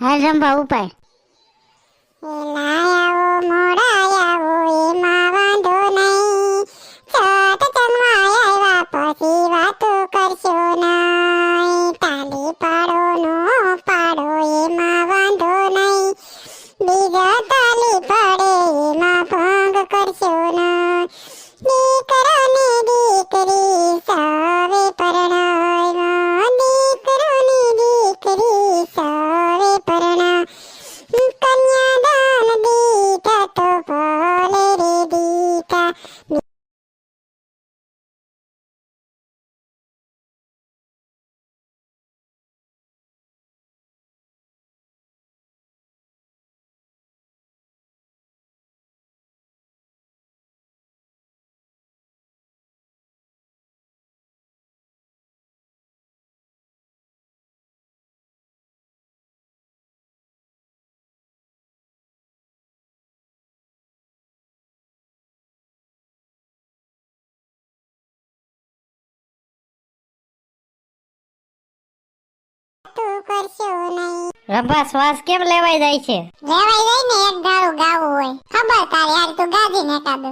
હાલ રંભા ઉપાય. લાયાવો મોડાયાવો એમાં વાંધો નહીં, છત જમવા આવ્યા પછી વાતો કરશો નહીં, તાલી પાડો નો પાડો એમાં વાંધો નહીં, બીજા તાલી પાડે એમાં ભંગ કરશો નહીં, દીકરો ને દીકરી સવે પરણાવ્યા, દીકરો ને દીકરી સવે પરણાવ્યા, કન્યાદાન દીઠા તો ભલે રે દીઠા. તું કરશો નહીં. રંભા શ્વાસ કેમ લેવાઈ જાય છે? લેવાઈ જાય ને એક દારૂ ગાવું હોય, ખબર તારી યાર તું ગાજી ને કાદો.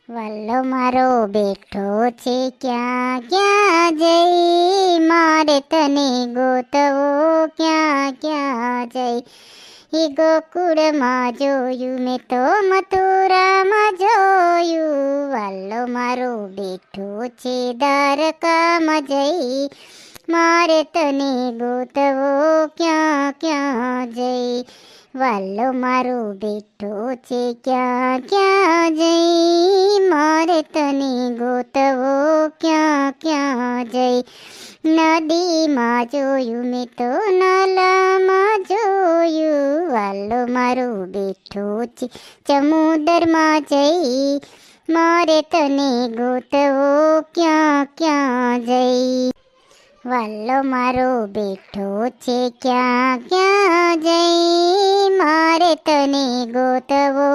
વલ્લો મારો બેઠો છે ક્યાં ક્યાં જઈ, મારે તને ગોતવો ક્યાં ક્યાં જઈ. ઈ ગોકુળમાં જોયું મેં તો મથુરામાં જોયું, વલ્લો મારો બેઠો છે દ્વારકામાં જઈ, મારે તને ગોતવો ક્યાં ક્યાં જઈ. વાલો મારો બેઠો છે ક્યાં ક્યાં જઈ, મારે તને ગોતવો ક્યાં ક્યાં જઈ. નદીમાં જોયું મેં તો નાલામાં જોયું, વાલો મારો બેઠો છે સમુદ્રમાં જઈ, મારે તને ગોતવો ક્યાં ક્યાં જઈ. વાલો મારો બેઠો છે ક્યાં ક્યાં જઈ, મારે તને ગોતવો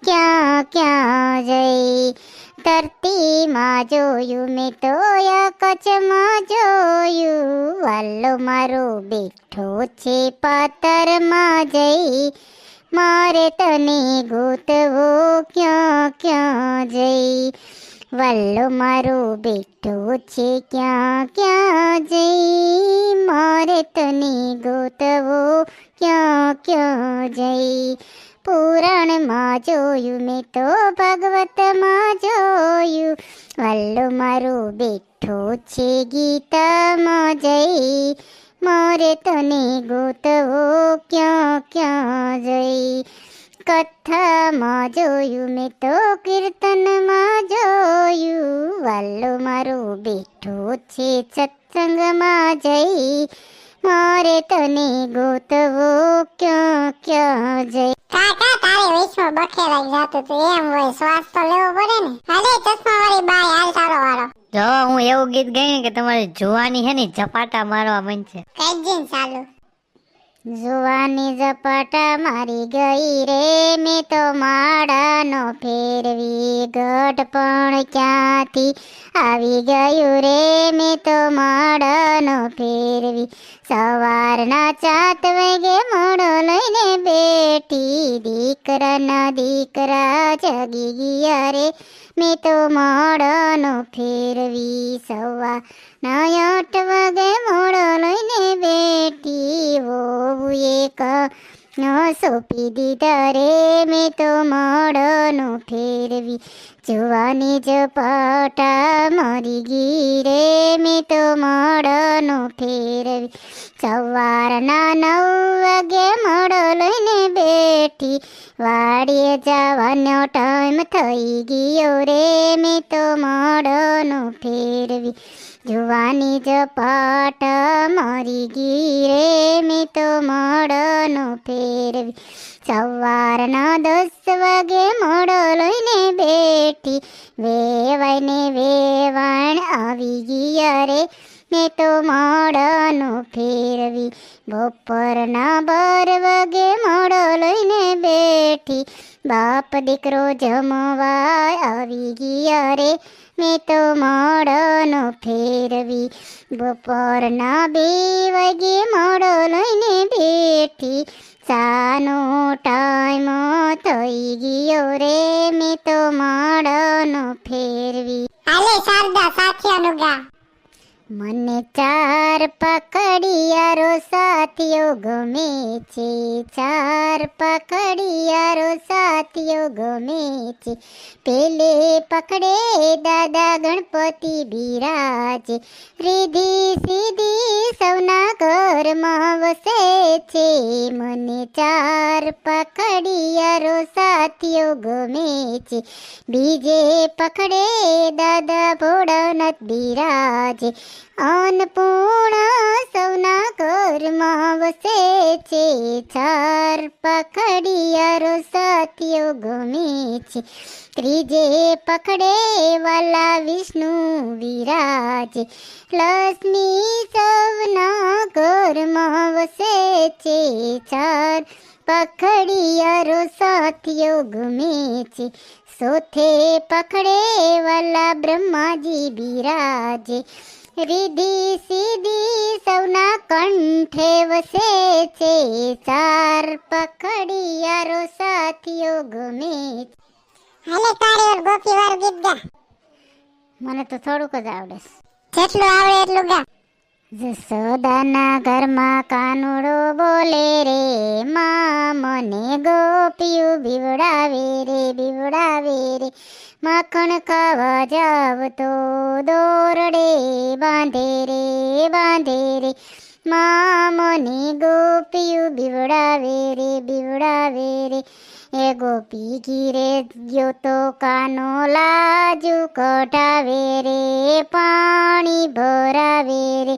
ક્યાં ક્યાં જઈ. ધરતીમાં જોયું મેં તો કચ્છમાં જોયું, વાલો મારો બેઠો છે પાતરમાં જઈ, મારે તને ગોતવો ક્યાં ક્યાં જઈ. વલ્લો મારો બેઠો છે ક્યાં ક્યાં જઈ, મારે તને ગોતવો ક્યાં ક્યાં જઈ. પુરાણમાં જોયું મેં તો ભાગવતમાં જોયું, વલ્લો મારો બેઠો છે ગીતામાં જઈ, મારે તને ગોતવો ક્યાં ક્યાં જઈ. કથામાં જોયું મેં તો કીર્તનમાં જોયું, વાલો મારો બેઠો છે સત્સંગમાં જઈ, મારે તને ગોતવો ક્યાં ક્યાં જઈ. કાકા તારે વિશ્વ બખેરાઈ જાતું તું એમ હોય, શ્વાસ તો લેવો પડે ને. હાલે ચશ્મા વાળી બાઈ હાલ તારો વાળો. જો હું એવું ગીત ગાઈ કે તમારી જુવાની હે ને ઝપાટા મારવા બનશે. કઈ જીન ચાલુ. જુવાની ઝપાટા મારી ગઈ રે, મેં તો માળાનો ફેરવી, ગઢ પણ ક્યાંથી આવી ગયું રે, મેં તો માળાનો ફેરવી. સવારના 7 વાગે મોડો લઈને બેઠી, દીકરાના દીકરા જગી ગયા રે, મેં તો માળાનો ફેરવી. સવારના 8 વાગે મોડો લઈને બેઠી, વહુએ સોંપી દીધા રે, મેં તો માળાનો ફેરવી. જુવાની ઝપાટા મારી ગઈ રે, મેં તો માળાનો ફેરવી. સવારના 9 વાગે મોડો લઈને બેઠી, વાડીએ જવાનો ટાઈમ થઈ ગયો રે, મેં તો માળાનો ફેરવી. જુવાની ઝપાટા મારી ગઈ રે, મેં તો માળાનો ફેરવી. સવારના 10 વાગે મોડો લઈને બેઠી, વેવાઈને વેવાણ આવી ગયા રે, મેં તો માળાનો ફેરવી. બપોરના 12 વાગે મોડો લઈને બેઠી, બાપ દીકરો જમવા આવી ગયા રે, મેં તો મોડનો ફેરવી, બપોરના 2 વાગે મોડો લઈને બેઠી, સાનો ટાઈમ થઈ ગયો રે, મેં તો મોડનો ફેરવી. હાલે શારદા સાથિયાનું ગા. મને 4 પકડિયારો સાથીઓ ગમે છે, 4 પકડિયારો સાથીઓ ગમે છે. પેલે પકડે દાદા ગણપતિ બિરાજે, રીધી સીધી સૌના ઘરમાં વસે છે. મને 4 પકડિયારો સાથીઓ ગમે છે, બીજે પકડે દાદા ભોળાનાથ બિરાજે, અન્નપૂર્ણા સૌના ઘરમાં વસે છે. 4 પકડિયારો સાથીઓ ગમે છે, ત્રીજે પકડે વાલા વિષ્ણુ વિરાજે, લક્ષ્મી સૌના ઘરમાં વસે છે. 4 પકડિયારો સાથીઓ ગમે છે, સોથે પકડે વાલા બ્રહ્માજી બિરાજે, રીધી સીધી સૌના કંઠે વસે છે. 4 પકડિયારો સાથીઓ ગમે છે. હાલે તારે ગોપી વાળું ગીત ગા. મને તો થોડુંક જ આવડે છે. જેટલું આવડે એટલું ગા. જસોદાના ઘરમાં કાનુડો બોલે રે, માં મને ગોપિયું બીવડાવે રે, બીવડાવે રે. માખણ ખાવા જાવ તો દોરડે બાંધે રે, બાંધે રે. માં મને ગોપિયું બીવડાવે રે, બીવડાવે રે. એ ગોપી ઘીરે ગયો તો કાનો લાજુ કઢાવે રે, પાણી ભરાવે રે.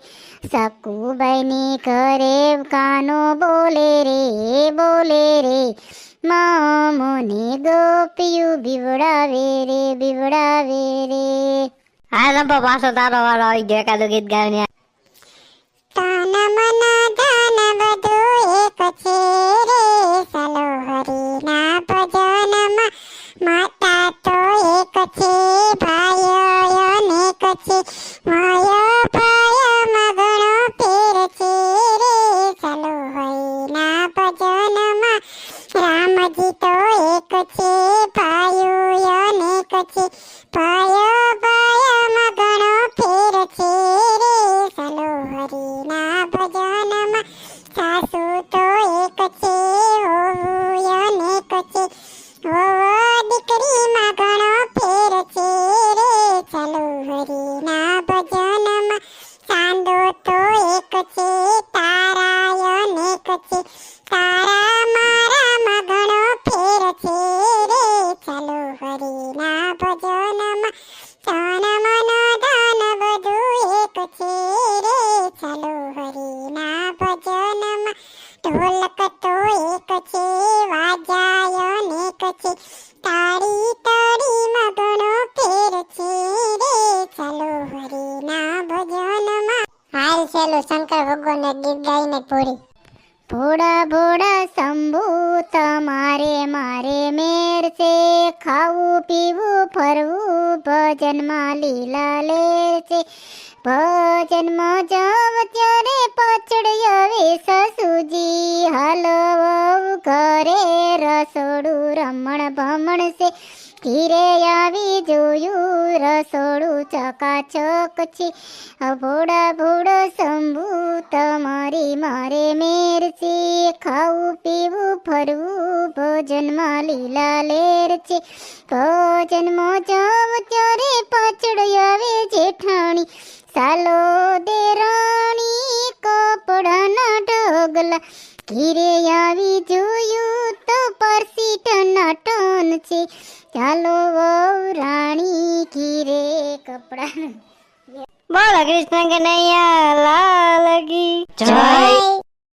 સકુબાઈની ઘરે કાનો બોલે રે, બોલે રે. માં મને ગોપિયું બીવડાવે રે, બીવડાવે રે. હા રંભો પાછો તારો વારો આવી ગયો, એકાદું ગીત ગાવ. તન મન ધન બધું એક છે રે, સલો હરિના ભજનમાં માતા તો એક છે, ભાઈઓ અનેક છે, માયો ભાઈમાં ઘણો ફેર છે રે, સલો હરિના ભજનમાં રામજી તો એક છે, ભાઈઓ અનેક છે, ભાઈઓ ભાઈમાં ઘણો ફેર છે રે, સલો હરિના ભજનમાં સાસુ તો એક છે, હોવું અનેક છે, હોવો દીકરીમાં ઘણો ફેર છે રે, સલો હરિના ભજનમાં ચાંદો તો એક છે, તારા અનેક છે, તારા મારામાં ઘણો ફેર છે રે, સલો હરિના ભજનમાં તન મન ધન બધું એક છે રે, સલો હરિના ભજનમાં ઢોલક તો એક છે, વાજા અનેક છે, તાળી તાળીમાં ઘણો ફેર છે રે, સલો હરિના ભજનમાં. હાલ છેલ્લું શંકર ભગવાનને ગીત ગાઈને પૂરી. ભોળા ભોળા શંભુ તમારે મારે મેર છે, ખાવું પીવું ફરવું ભજનમાં લીલા લેર છે. ભજનમાં જાવ ત્યારે પાછળ આવે સસુજી, હાલો વહુ ઘરે રસોડું રમણ ભમણ છે, ઘીરે આવી જોયું રસોડું ચકાચક છે. ભોળા ભોળો શંભુ તમારી મારે મેર છે, ખાવું પીવું ફરવું ભોજનમાં લીલા લેર છે. ભોજનમાં જાવ ત્યારે પાછળ આવે જેઠાણી, સાલો દેરાણી કપડાના ઢગલા, ઘીરે આવી જોયું તો પરસી ટનાટન છે, ચાલો વહુ રાણી ઘીરે કપડા. બોલો કૃષ્ણ કનૈયા લાલ કી જય. જય